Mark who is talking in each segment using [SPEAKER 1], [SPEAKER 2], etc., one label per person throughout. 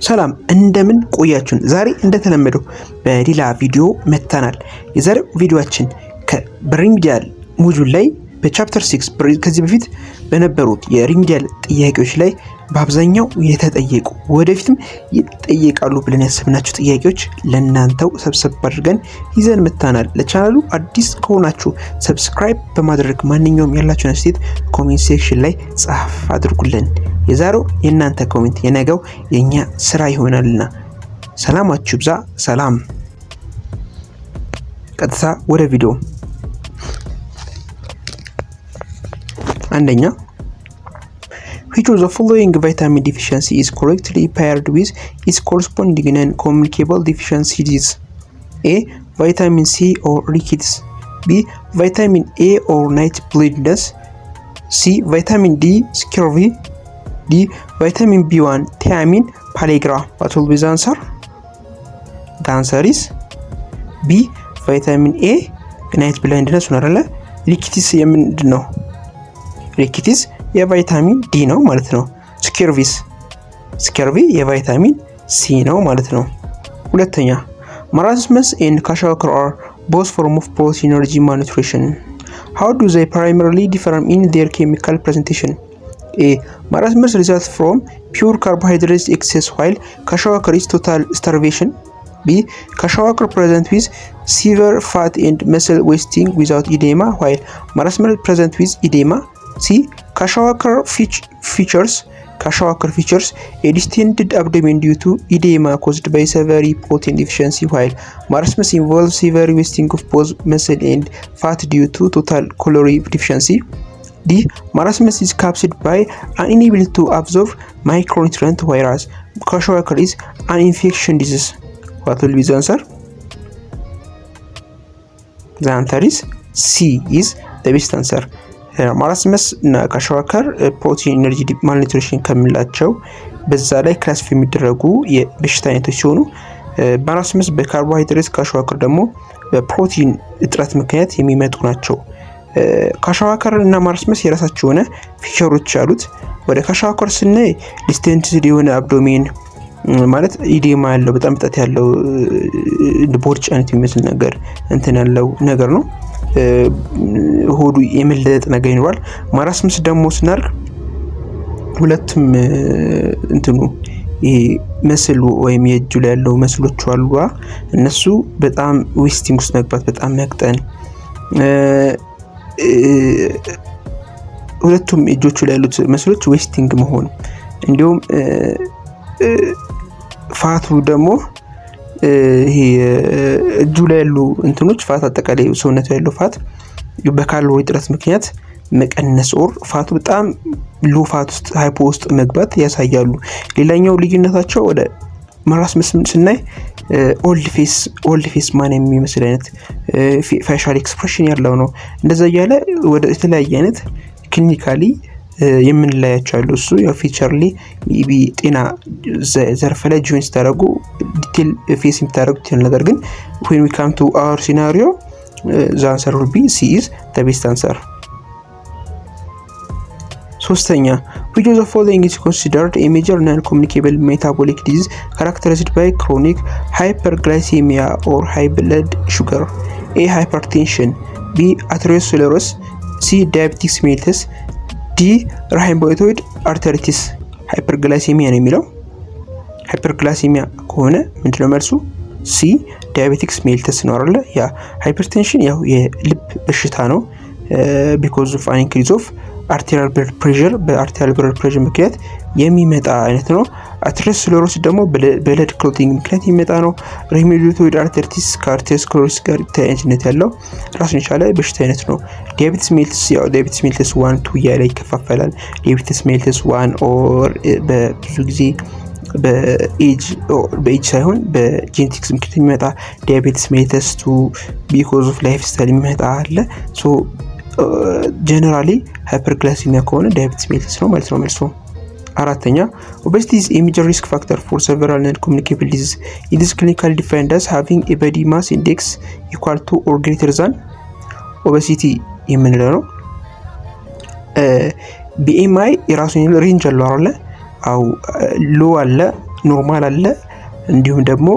[SPEAKER 1] ሰላም እንደምን ቆያችሁን? ዛሬ እንደተለመደው በሌላ ቪዲዮ መጥተናል። የዛሬው ቪዲዮአችን ከሪሚዲያል ሞጁል ላይ በቻፕተር 6 ከዚህ በፊት በነበሩት የሪሚዲያል ጥያቄዎች ላይ በአብዛኛው የተጠየቁ ወደፊትም ይጠየቃሉ ብለን ያሰብናቸው ጥያቄዎች ለእናንተው ሰብሰብ አድርገን ይዘን መጥተናል። ለቻናሉ አዲስ ከሆናችሁ ሰብስክራይብ በማድረግ ማንኛውም ያላችሁን አስተያየት ኮሜንት ሴክሽን ላይ ጻፍ አድርጉልን። የዛሬው የእናንተ ኮሜንት የነገው የኛ ስራ ይሆናልና ሰላማችሁ ብዛ። ሰላም። ቀጥታ ወደ ቪዲዮ። አንደኛ which of the following vitamin deficiency is correctly paired with its corresponding non-communicable deficiency disease? A. Vitamin C or rickets. B. Vitamin A or night blindness. C. Vitamin D scurvy. D. Vitamin B1 thiamine pellagra. What will be the answer? The answer is B. Vitamin A night blindness ነው። rickets የምንድን ነው? rickets የቫይታሚን ዲ ነው ማለት ነው። ስከርቪ የቫይታሚን ሲ ነው ማለት ነው። ሁለተኛ ማራስመስ and kwashiorkor are both form of post-energy malnutrition. How do they primarily differ in their chemical presentation? A. Marasmus results from pure carbohydrates excess while kwashiorkor is total starvation. B. Kwashiorkor present with severe fat and muscle wasting without edema while marasmus present with edema. C. Kwashiorkor features a distended abdomen due to edema caused by severe protein deficiency while marasmus involves severe wasting of both muscle and fat due to total calorie deficiency. D. Marasmus is caused by an inability to absorb micronutrient whereas kwashiorkor is an infection disease. What will be the answer? The answer is C is the best answer. ማራስመስ እና kwashiorkor ፕሮቲን ኤነርጂ ማልኒትሪሽን ከምላቸው በዛ ላይ ክላሲፋይ የሚደረጉ የበሽታ አይነቶች ሲሆኑ ማራስመስ በካርቦሃይድሬት kwashiorkor ደግሞ በፕሮቲን እጥረት ምክንያት የሚመጡ ናቸው። kwashiorkor እና ማራስመስ የራሳቸው ሆነ ፊቸሮች አሉት። ወደ kwashiorkor ስናይ ዲስቴንትድ የሆነ አብዶሜን ማለት ኢዴማ ያለው በጣም ጥጠት ያለው ቦርጭ አይነት የሚመስል ነገር እንትን ያለው ነገር ነው። ሆዱ የመለጠ ነገር ይኖራል። ማራስመስ ደግሞ ስናርግ ሁለቱም እንትኑ ይሄ መስሉ ወይም የእጁ ላይ ያለው መስሎች አሉ እነሱ በጣም ዌስቲንግ ውስጥ መግባት በጣም መቅጠን ሁለቱም እጆቹ ላይ ያሉት መስሎች ዌስቲንግ መሆን እንዲሁም ፋቱ ደግሞ ይሄ እጁ ላይ ያሉ እንትኖች ፋት አጠቃላይ ሰውነቱ ያለው ፋት በካሎሪ እጥረት ምክንያት መቀነስ ኦር ፋቱ በጣም ሎ ፋት ውስጥ ሃይፖ ውስጥ መግባት ያሳያሉ። ሌላኛው ልዩነታቸው ወደ ማራስመስ ስናይ ኦልድ ፌስ ማን የሚመስል አይነት ፌሻል ኤክስፕሬሽን ያለው ነው። እንደዛ ያለ ወደ የተለያየ አይነት ክሊኒካሊ የምንላያቸው አሉ። እሱ ያው ፊቸርሊ ቢ ጤና ዘርፍ ላይ ጆይንስ ታደርጉ ዲቴል ፌስ የምታደርጉት ነገር ግን when we come to our scenario the answer will be C is the best answer. ሶስተኛ which of the following is considered a major non-communicable metabolic disease characterized by chronic hyperglycemia or high blood sugar? A. Hypertension. B. Atherosclerosis. C. Diabetes mellitus. ዲ ራሄማቶይድ አርተሪቲስ። ሃይፐርግላይሲሚያ ነው የሚለው። ሃይፐርግላይሲሚያ ከሆነ ምንድነው መልሱ? ሲ ዲያቤቲክስ ሜልተስ ነው አይደል? ያ ሃይፐርቴንሽን ያው የልብ በሽታ ነው because of an increase of arterial blood pressure በአርቴሪያል ብለድ ፕሬሸር ምክንያት የሚመጣ አይነት ነው። አተሮስክለሮሲስ ደግሞ ብለድ ክሎቲንግ ምክንያት የሚመጣ ነው። ራሄማቶይድ አርተሪቲስ ከአርቴሪዮስክለሮሲስ ጋር ተያያዥነት ያለው ራሱን የቻለ በሽታ አይነት ነው። ዲያቤቲስ ሜልተስ ያው ዲያቤቲስ ሜልተስ 1 2 እያለ ይከፋፈላል። ዲያቤቲስ ሜልተስ 1 ኦር በብዙ ጊዜ በኤጅ ሳይሆን በጄኔቲክስ ምክንያት የሚመጣ ዲያቤቲስ ሜልተስ 2 because of life style የሚመጣ አለ። ሶ ጀነራሊ ሃይፐርግላይሲሚያ ከሆነ ዲያቤቲስ ሜልተስ ነው ማለት ነው መልሶ። አራተኛ obesity is a major risk factor for several non-communicable diseases. It is clinically defined as having a body mass index equal to or greater than obesity የምንለው ነው። BMI የራሱን ሬንጅ አለው አይደል? አው ሎ አለ ኖርማል አለ እንዲሁም ደግሞ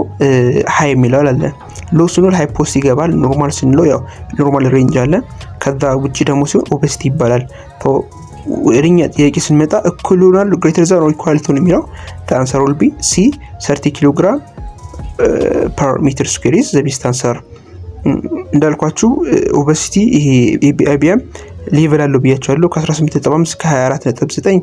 [SPEAKER 1] ሃይ የሚለው አለ። ሎ ስንል ሃይፖስ ይገባል። ኖርማል ስንለው ያው ኖርማል ሬንጅ አለ። ከዛ ውጪ ደግሞ ሲሆን ኦቤሲቲ ይባላል። ወደኛ ጥያቄ ስንመጣ እኩል ይሆናል ግሬተር ዛን ኦር ኢኳል ቱ ነው የሚለው አንሰር ዊል ቢ ሲ 30 ኪሎ ግራም ፐር ሜትር ስኩዌር ኢዝ ዘ ቤስት አንሰር። እንዳልኳችሁ ኦቤሲቲ ይሄ IBM ሌቨል አለው ብያቸዋለሁ። ከ18.5 እስከ 24.9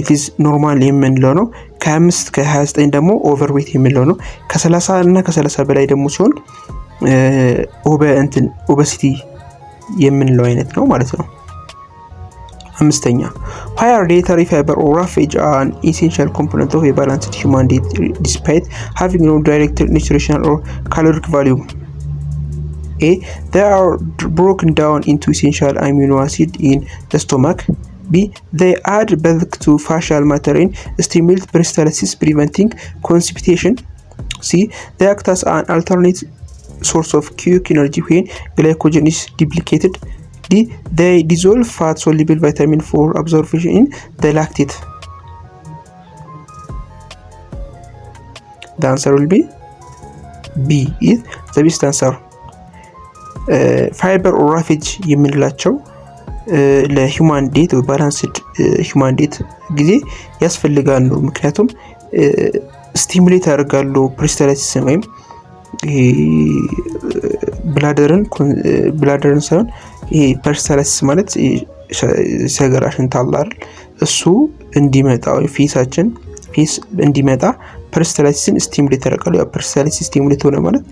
[SPEAKER 1] ኢት ኢዝ ኖርማል የምንለው ነው። ከ25 እስከ 29 ደግሞ ኦቨርዌት የምንለው ነው። ከ30 እና ከ30 በላይ ደግሞ ሲሆን ኦቤሲቲ የምንለው አይነት ነው ማለት ነው። አምስተኛ higher dietary fiber or roughage are an essential component of a balanced human diet despite having no direct nutritional or caloric value. A. They are broken down into essential amino acids in the stomach. B. They add bulk to facial matter and stimulate peristalsis, preventing constipation. C. They act as an alternate source of quick energy when glycogen is depleted. D. They dissolve fat-soluble vitamin for absorption in the lactate. The answer will be B is the best answer. ፋይበር ኦር ራፌጅ የምንላቸው ለሂውማን ዴት ወይ ባላንስድ ሂውማን ዴት ጊዜ ያስፈልጋሉ። ምክንያቱም ስቲሙሌት ያደርጋሉ ፕሪስታላሲስን ወይም ብላደርን ሳይሆን ይሄ ፕሪስታላሲስ ማለት ሰገራሽን ታላል እሱ እንዲመጣ ወይ ፌስ እንዲመጣ ፕሪስታላሲስን ስቲሙሌት ያደርጋሉ። ያው ፕሪስታላሲስ ስቲሙሌት ሆነ ማለት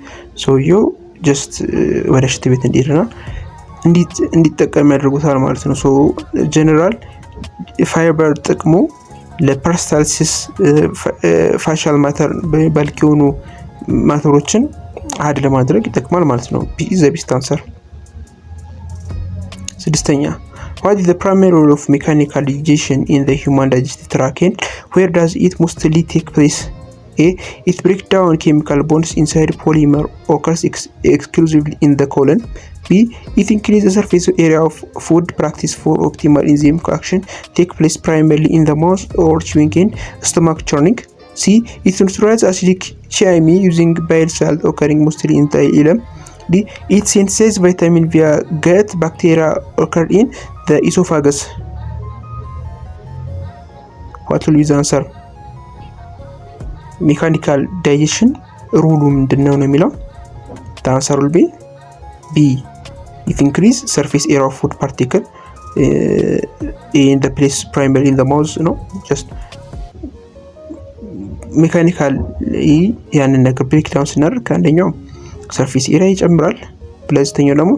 [SPEAKER 1] ሰውየው ጀስት ወደ ሽንት ቤት እንዲሄድና እንዲጠቀም ያደርጉታል ማለት ነው። ሶ ጀነራል ፋይበር ጥቅሙ ለፐሪስታልሲስ ፋሻል ማተር በልክ የሆኑ ማተሮችን አድ ለማድረግ ይጠቅማል ማለት ነው። ቢ ኢዝ ዘ ቤስት አንሰር። ስድስተኛ what is the primary role of mechanical digestion in the human digestive tract and where does it mostly take place? A. It breaks down chemical bonds inside polymer occurs exclusively in the colon. B. It increases the surface area of food practice for optimal enzyme action take place primarily in the mouth or chewing and stomach churning. C. It neutralizes acidic chyme using bile salt occurring mostly in the ileum. D. It synthesizes vitamin via gut bacteria occur in the esophagus. What will be the answer? ሜካኒካል ዳይጀሽን ሩሉ ምንድነው ነው የሚለው the answer will be B. It increase surface area of food particle in the place primarily in the mouth ነው just ሜካኒካል ያንን ነገር ብሬክ ዳውን ስናደርግ ከአንደኛው ሰርፌስ ኤሪያ ይጨምራል፣ ሁለተኛው ደግሞ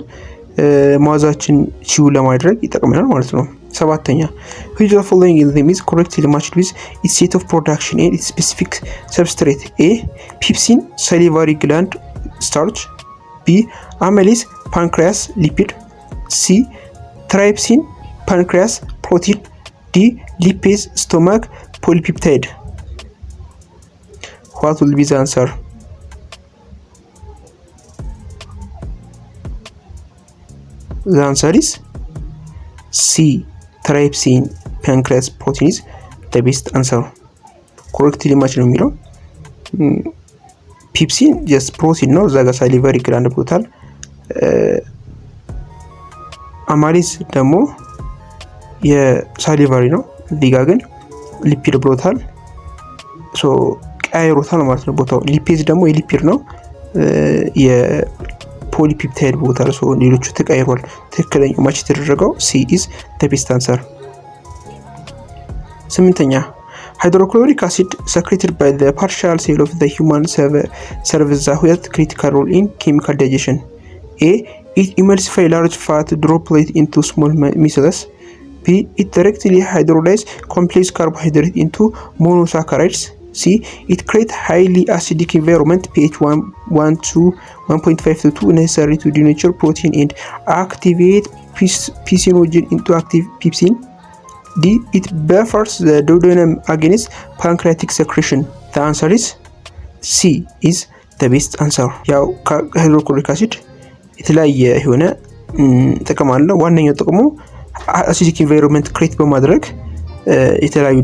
[SPEAKER 1] ማውዛችን ቺው ለማድረግ ይጠቅመናል ማለት ነው። ሰባተኛ which of the following enzyme is correctly matched with its state of production and its specific substrate? A. Pepsin salivary gland starch. B. Amylase pancreas lipid. C. Trypsin pancreas protein. D. Lipase stomach polypeptide. What will be the answer? The answer is C. Trypsin pancreas protein is the best answer. Correctly match ነው የሚለው ፒፕሲን ጀስት ፕሮቲን ነው፣ እዛ ጋር ሳሊቨሪ ግላንድ ብሎታል። አማሊዝ ደግሞ የሳሊቨሪ ነው፣ እዚህ ጋር ግን ሊፒድ ብሎታል። ሶ ቀያይሮታል ማለት ነው ቦታው። ሊፔዝ ደግሞ የሊፒድ ነው፣ የፖሊፔፕታይድ ቦታል። ሶ ሌሎቹ ተቀያይሯል። ትክክለኛው ማች የተደረገው ሲ ኢዝ ዘ ቤስት አንሰር። ስምንተኛ hydrochloric acid secreted by the partial cell of the human serves the critical role in chemical digestion. A. It emulsifies large fat droplets into small micelles. B. It directly hydrolyzes complex carbohydrates into monosaccharides. C. It creates highly acidic environment pH 1 to 1.5 to 2 necessary to denature protein and activate pepsinogen into active pepsin. D. It buffers the duodenum against pancreatic secretion. The answer is C is the best answer. ያው ሃይድሮክሎሪክ አሲድ የተለያየ የሆነ ጥቅም አለው። ዋነኛው ጥቅሙ አሲዲክ ኢንቫይሮንመንት ክሬት በማድረግ የተለያዩ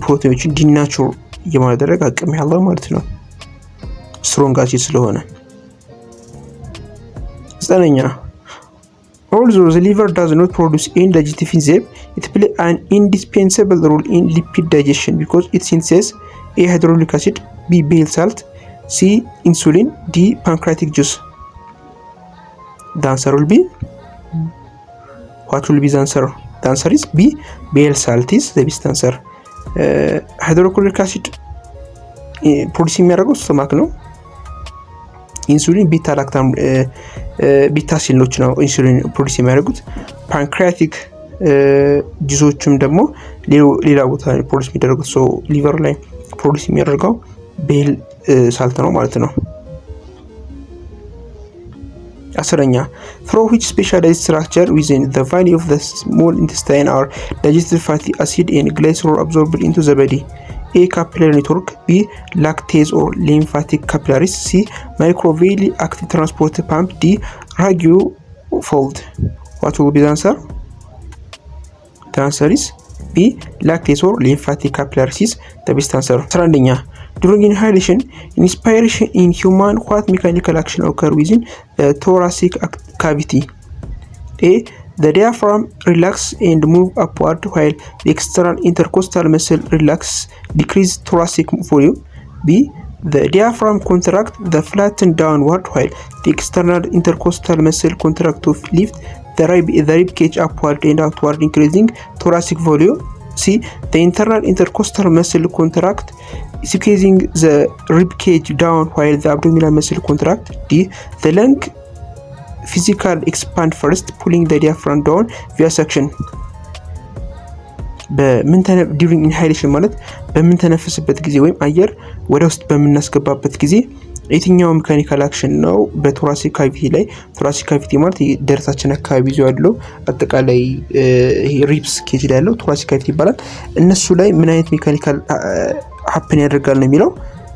[SPEAKER 1] ፕሮቲኖችን ዲናቹር የማድረግ አቅም ያለው ማለት ነው ስትሮንግ አሲድ ስለሆነ። 9ኛ although the liver does not produce any digestive enzyme, it plays an indispensable role in lipid digestion because it synthesizes A. hydrochloric acid, B. bile salt, C. insulin, D. pancreatic juice. The answer will be, what will be the answer? The answer is B. bile salt is the best answer. hydrochloric acid ፕሮዲስ የሚያደርገው ስቶማክ ነው። ኢንሱሊን ቢታ ላክታም ቢታ ሴሎች ነው ኢንሱሊን ፕሮዲስ የሚያደርጉት። ፓንክሪያቲክ ጁሶችም ደግሞ ሌላ ቦታ ላይ ፕሮዲስ የሚደረጉት። ሶ ሊቨር ላይ ፕሮዲስ የሚያደርገው ቤል ሳልት ነው ማለት ነው። 10ኛ through which specialized structure within the valley of the small intestine are digested fatty acid and glycerol absorbed into the body? A. capillary network, B. lactase or lymphatic capillaries, C. microvilli active transport pump, D. radiofold. What will be the answer? The answer is B. lactase or lymphatic capillaries is the best answer. 11ኛ during inhalation, inspiration in human, what mechanical action occur within the thoracic cavity? A. the diaphragm relax and move upward while the external intercostal muscle relax, decrease thoracic volume. B. the diaphragm contract, the flatten downward while the external intercostal muscle contract to lift the rib cage upward and outward, increasing thoracic volume. C. the internal intercostal muscle contract, squeezing the rib cage down while the abdominal muscle contract. D. the lung physical expand first, pulling the diaphragm down via suction. during inhalation ማለት በምንተነፍስበት ጊዜ ወይም አየር ወደ ውስጥ በምናስገባበት ጊዜ የትኛው ሜካኒካል አክሽን ነው በቶራሲክ ካቪቲ ላይ? ቶራሲክ ካቪቲ ማለት ደረታችን አካባቢ ይዞ ያለው አጠቃላይ ይሄ ሪብስ ኬጅ ላይ ያለው ቶራሲክ ካቪቲ ይባላል። እነሱ ላይ ምን አይነት ሜካኒካል ሀፕን ያደርጋል ነው የሚለው።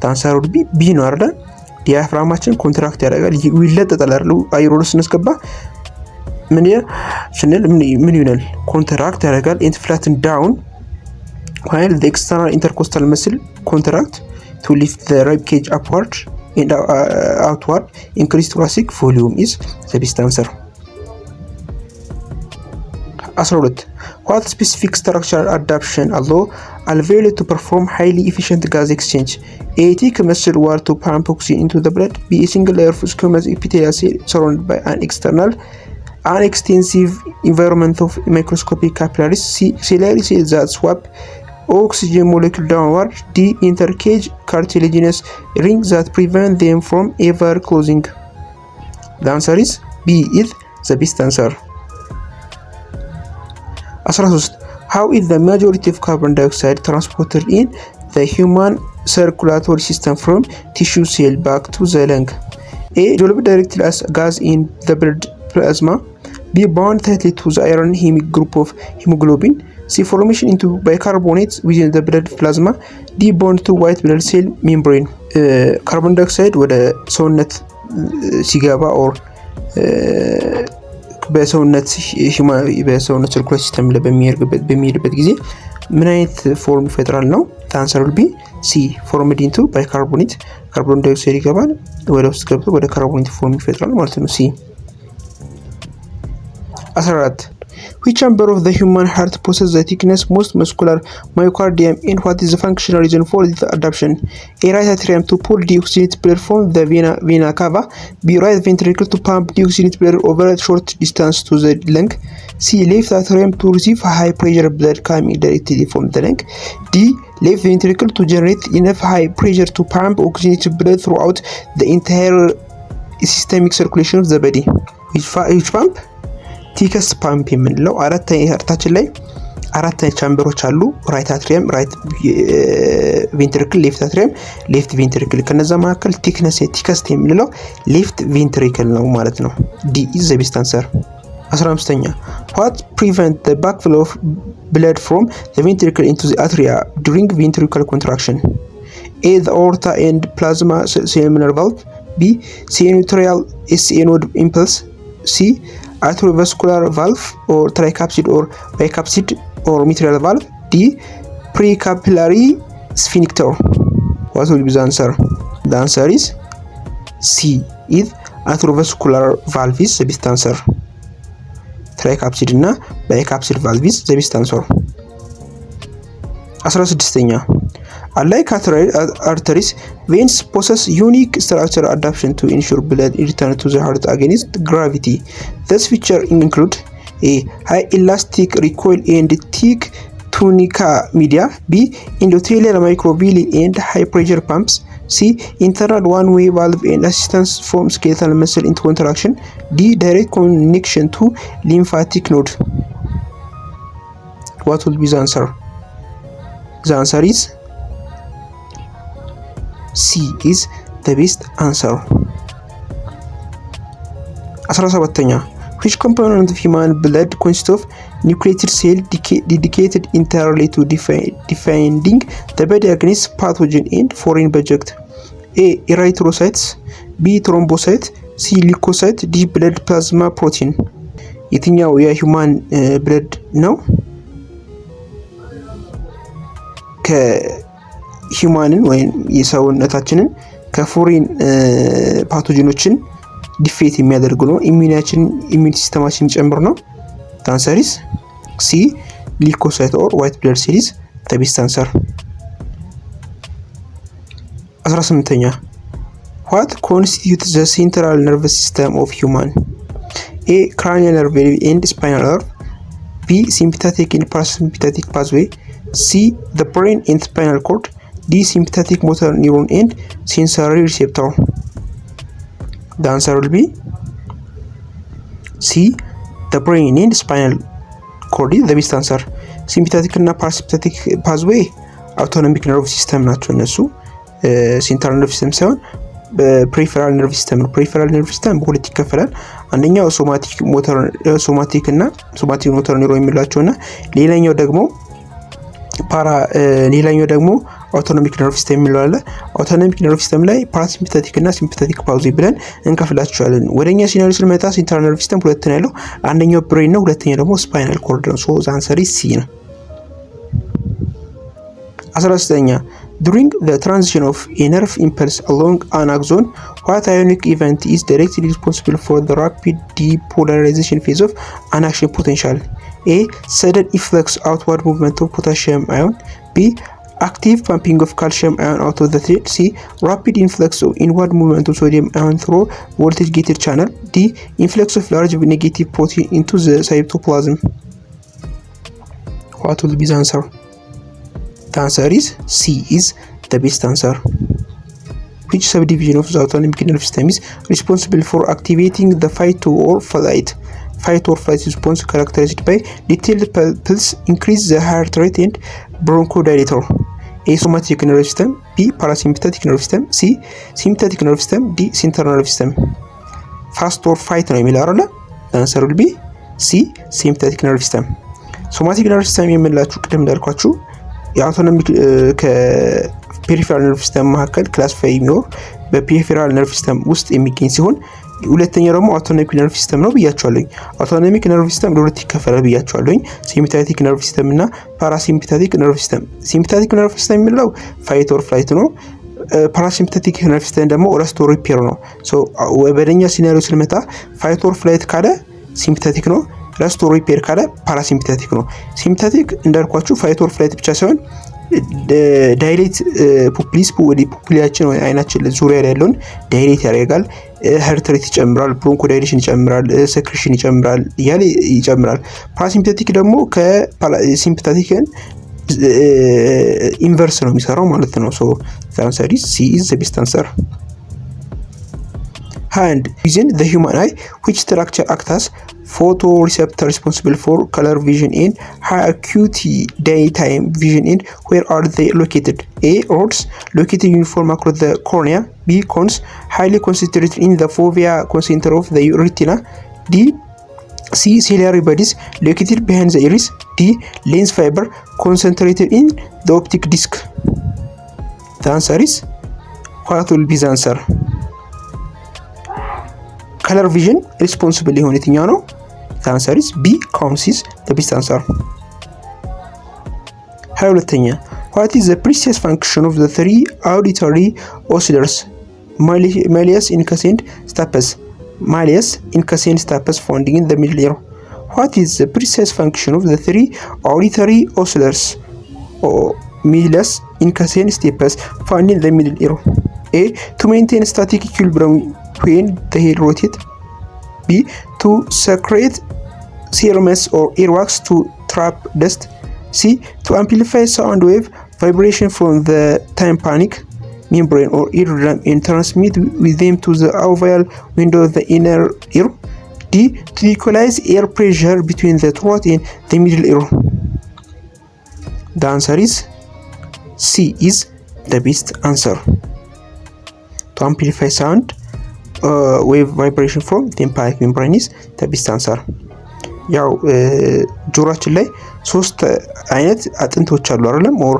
[SPEAKER 1] ታንሳሩ ቢ ነው አይደል? ዲያፍራማችን ኮንትራክት ያደርጋል፣ ይለጠጣል አይደል? አየር ወደ ውስጥ ስናስገባ ምን ይሆናል? ኮንትራክት ያደርጋል and flatten down while the external intercostal muscle contract to lift the rib cage upward and outward, increase thoracic volume is the best answer. 12 what specific structural adaptation allow alveoli to perform highly efficient gas exchange? A. thick muscle wall to pump oxygen into the blood. B. a single layer of squamous epithelial cell surrounded by an extensive environment of microscopic capillaries. C. ciliary cells that swap oxygen molecule downward. D. intercage cartilaginous rings that prevent them from ever closing. The answer is B is the best answer. 13 how is the majority of carbon dioxide transported in the human circulatory system from tissue cell back to the lung? A. dissolved directly as gas in the blood plasma. B. bound tightly to the iron hemic group of hemoglobin. C. formation into bicarbonates within the blood plasma. D. bound to white blood cell membrane. carbon dioxide ወደ ሰውነት ሲገባ or በሰውነት ሰርኩላር ሲስተም ላይ በሚሄድበት ጊዜ ምን አይነት ፎርም ይፈጥራል ነው? ታንሰር ቢ ሲ ፎርምድ ኢንቱ ባይካርቦኔት። ካርቦን ዳይኦክሳይድ ይገባል ወደ ውስጥ ገብቶ ወደ ካርቦኔት ፎርም ይፈጥራል ማለት ነው። ሲ 14 which chamber of the human heart possesses the thickness most muscular myocardium and what is the functional reason for this adaptation? A. right atrium to pull deoxygenated blood from the vena cava. B. right ventricle to pump deoxygenated blood over a short distance to the lung. C. left atrium to receive high pressure blood coming directly from the lung. D. left ventricle to generate enough high pressure to pump oxygenated blood throughout the entire systemic circulation of the body. Which pump? ቲከስት ፓምፕ የምንለው አራታችን ላይ አራት ቻምበሮች አሉ። ራይት አትሪየም፣ ራይት ቬንትሪክል፣ ሌፍት አትሪየም፣ ሌፍት ቬንትሪክል። ከነዛ መካከል ቲከስት የምንለው ሌፍት ቬንትሪክል ነው ማለት ነው። ዲ ኢዝ ዘ ቤስት አንሰር። 15ኛ what prevent the backflow of blood from the ventricle into the atria during ventricular contraction? A. the aorta and plasma cellular valve. B. sinusoidal SA node impulse. C. atriovascular valve or tricapsid or bicapsid or mitral valve. D. precapillary sphincter. What will be the answer? The answer is C. Is atrovascular valve is the best answer. Tricapsid እና bicapsid valve is the best answer. 16ኛ Unlike arteries, veins possess unique structural adaptation to ensure blood return to the heart against gravity. These features include A. High elastic recoil and thick tunica media. B. Endothelial microvilli and high pressure pumps. C. Internal one-way valve and assistance from skeletal muscle into contraction. D. Direct connection to lymphatic node. What will be the answer? The answer is C is the best answer. 17ኛ Which component of human blood consists of nucleated cell dedicated entirely to defending the body against pathogen and foreign object? A. Erythrocytes. B. Thrombocyte. C. leukocyte. D. blood plasma protein. የትኛው የሂውማን ብለድ ነው ከሂውማንን ወይም የሰውነታችንን ከፎሪን ፓቶጂኖችን ዲፌት የሚያደርግ ነው? ኢሚዩን ሲስተማችን ጨምር ነው? ታንሰሪስ ሲ ሊኮሳይት ኦር ዋይት ብለድ ሴልስ ተቤስ ታንሰር። 18ኛ What constitutes the central nervous system of human? A. Cranial nerve and spinal nerve. B. Sympathetic and parasympathetic pathway. C. The brain and spinal cord. D. Sympathetic motor neuron and sensory receptor. The answer will be C. The brain and spinal cord is the best answer. Sympathetic እና parasympathetic pathway autonomic nerve system ናቸው እነሱ። central nerve system ሳይሆን ፕሪፌራል ነርቭ ሲስተም ነው። ፕሪፌራል ነርቭ ሲስተም በሁለት ይከፈላል። አንደኛው ሶማቲክ ሞተር ኒውሮን የሚላቸውና ሌላኛው ደግሞ አውቶኖሚክ ነርቭ ሲስተም የሚለው አለ። አውቶኖሚክ ነርቭ ሲስተም ላይ ፓራሲምፓቲክ እና ሲምፓቲክ ፓዝዌይ ብለን እንከፍላቸዋለን። ወደኛ ሲናሪ ስንመጣ ሴንትራል ነርቭ ሲስተም ሁለት ነው ያለው። አንደኛው ብሬን ነው፣ ሁለተኛው ደግሞ ስፓይናል ኮርድ ነው። ሶ ዘ አንሰር ኢዝ ሲ ነው። 19ኛ During the transition of a nerve impulse along an axon, what ionic event is directly responsible for the rapid depolarization phase of an action potential? A. Sudden efflux outward movement of potassium ion. B. Active pumping of calcium ion out of the thread. C. Rapid influx of inward movement of sodium ion through voltage gated channel. D. Influx of large negative protein into the cytoplasm. What will be the answer? The answer is C is the best answer. Which subdivision of the autonomic nervous system is responsible for activating the fight or flight response characterized by detailed pulse, increase the heart rate and bronchodilator? A. Somatic nervous system. B. Parasympathetic nervous system. C. Sympathetic nervous system. D. Central nervous system. Fast or fight ነው የሚለው አይደል? The answer will be C. Sympathetic nervous system. Somatic nervous system የምንላችሁ ቅድም እንዳልኳችሁ የአውቶኖሚክ ከፔሪፌራል ነርቭ ሲስተም መካከል ክላሲፋይ የሚኖር በፔሪፌራል ነርቭ ሲስተም ውስጥ የሚገኝ ሲሆን ሁለተኛው ደግሞ አውቶኖሚክ ነርቭ ሲስተም ነው ብያቸዋለሁ። አውቶኖሚክ ነርቭ ሲስተም ለሁለት ይከፈላል ብያቸዋለሁ። ሲምፓቴቲክ ነርቭ ሲስተም እና ፓራሲምፓቴቲክ ነርቭ ሲስተም። ሲምፓቴቲክ ነርቭ ሲስተም የሚለው ፋይት ኦር ፍላይት ነው። ፓራሲምፓቴቲክ ነርቭ ሲስተም ደግሞ ረስት ኦር ሪፔር ነው። ሶ በደኛ ሲናሪዮ ስንመጣ ፋይት ኦር ፍላይት ካለ ሲምፓቴቲክ ነው። ረስት ኦር ሪፔር ካለ ፓራሲምፓቴቲክ ነው። ሲምፓቴቲክ እንዳልኳችሁ ፋይት ኦር ፍላይት ብቻ ሳይሆን ዳይሌት ፑፒላችን ወይ አይናችን ዙሪያ ላይ ያለውን ዳይሌት ያደርጋል። ሀርት ሬት ይጨምራል፣ ብሮንኮ ዳይሌሽን ይጨምራል፣ ሰክሬሽን ይጨምራል እያለ ይጨምራል። ፓራሲምፓቴቲክ ደግሞ ከሲምፓቴቲክን ኢንቨርስ ነው የሚሰራው ማለት ነው። ሶ the answer is C is the best answer. And within the human eye, which structure acts as photoreceptor responsible for color vision and high acuity daytime vision, and where are they located? A. Rods located uniform across the cornea. B. Cones highly concentrated in the fovea center of the retina. D. C. Ciliary bodies located behind the iris. D. Lens fiber concentrated in the optic disc. The answer is, what will be the answer? Color vision responsible የሆነ የትኛው ነው? The answer is B. Cones is the best answer. 22ኛ What is the precise function of the three auditory oscillators? Malleus, incus, and stapes. Malleus, incus, and stapes found in the middle ear. What is the precise function of the three auditory oscillators? Malleus, incus, and stapes found in the middle ear. A. To maintain static equilibrium when the head rotates. B. To secrete cerams or earwax to trap dust. C. To amplify sound wave vibration from the tympanic membrane or eardrum and transmit with them to the alveolar window of the inner ear. D. To equalize air pressure between the throat and the middle ear. The answer is C is the best answer. To amplify sound wave vibration from tympanic membrane is the best answer. ያው ጆሮአችን ላይ ሶስት አይነት አጥንቶች አሉ አይደለም? ኦር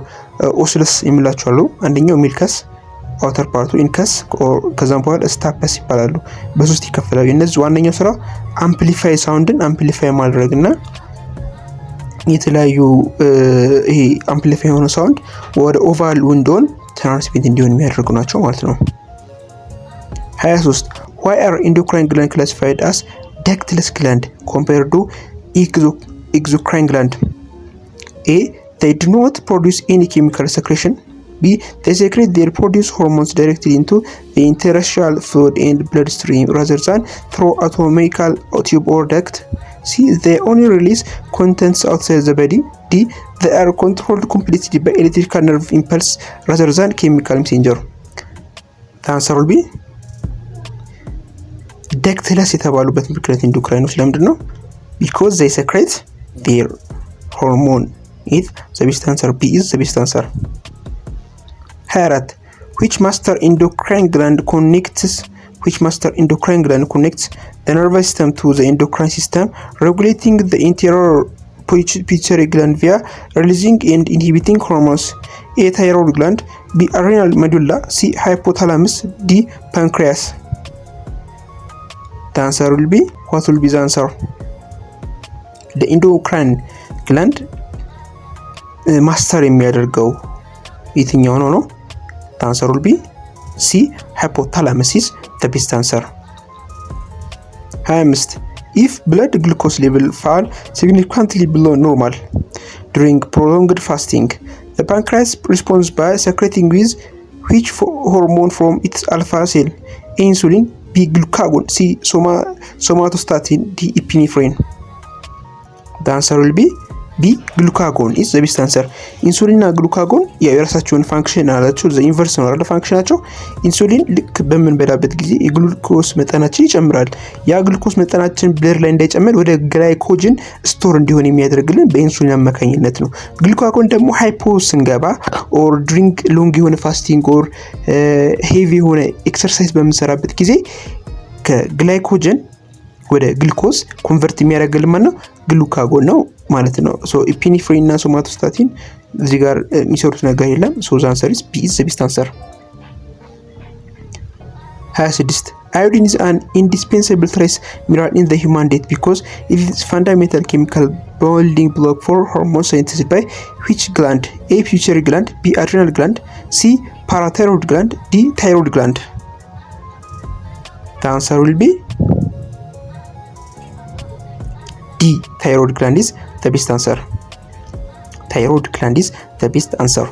[SPEAKER 1] ኦስለስ የሚላቸው አሉ። አንደኛው ሚልከስ፣ አውተር ፓርቱ ኢንከስ፣ ከዛም በኋላ ስታፐስ ይባላሉ። በሶስት ይከፈላሉ። እነዚህ ዋነኛው ስራ አምፕሊፋይ ሳውንድን አምፕሊፋይ ማድረግና የተለያዩ ይሄ አምፕሊፋይ የሆነ ሳውንድ ወደ ኦቫል ዊንዶውን ትራንስሚት እንዲሆን የሚያደርጉ ናቸው ማለት ነው። 23 Why are endocrine gland classified as ductless gland compared to exocrine gland? A. They do not produce any chemical secretion. B. They secrete their produce hormones directly into the interstitial fluid and bloodstream rather than through anatomical tube or duct. C. They only release contents outside the body. D. They are controlled completely by electrical nerve impulse rather than chemical messenger. The answer will be ductless የተባሉበት ምክንያት ኢንዶክራይኖች ለምንድን ነው? Because they secrete their hormone. It the best answer. B is the best answer. 24 Which master endocrine gland connects the nervous system to the endocrine system, regulating the interior pituitary gland via releasing and inhibiting hormones? A. Thyroid gland. B. Adrenal medulla. C. Hypothalamus. D. Pancreas. The answer will be, what will be the answer? The endocrine gland ማስተር የሚያደርገው የትኛው ነው? The answer will be C. Hypothalamus is the best answer. 25 If blood glucose level fall significantly below normal during prolonged fasting, the pancreas responds by secreting with which hormone from its alpha cell? A. Insulin. B. Glucagon. C. Somatostatin. D. Epinephrine. The answer will be B. Glucagon is the best answer. ኢንሱሊን እና ግሉካጎን የራሳቸውን ፋንክሽን አላቸው። ዘ ኢንቨርስ ነው አይደል ፋንክሽናቸው። ኢንሱሊን ልክ በምንበላበት ጊዜ የግሉኮስ መጠናችን ይጨምራል። ያ ግሉኮስ መጠናችን ብለድ ላይ እንዳይጨምር ወደ ግላይኮጅን ስቶር እንዲሆን የሚያደርግልን በኢንሱሊን አማካኝነት ነው። ግሉካጎን ደግሞ ሃይፖ ስንገባ ኦር ድሪንክ ሎንግ የሆነ ፋስቲንግ ኦር ሄቪ የሆነ ኤክሰርሳይዝ በምንሰራበት ጊዜ ከግላይኮጅን ወደ ግሉኮስ ኮንቨርት የሚያደርግልን ማለት ነው ግሉካጎን ነው ማለት ነው። ሶ ኢፒኒፍሪን እና ሶማቶስታቲን እዚህ ጋር የሚሰሩት ነገር የለም። ሶ ዘ አንሰር ኢዝ ቢ ኢዝ ዘ ቤስት አንሰር። 26 Iodine is an indispensable trace mineral in the human diet because it is fundamental chemical building block for hormone synthesis by which gland? A. Pituitary gland. B. Adrenal gland. C. Parathyroid gland. D. Thyroid gland. The answer will be D. Thyroid gland is the best answer. Thyroid gland is the best answer.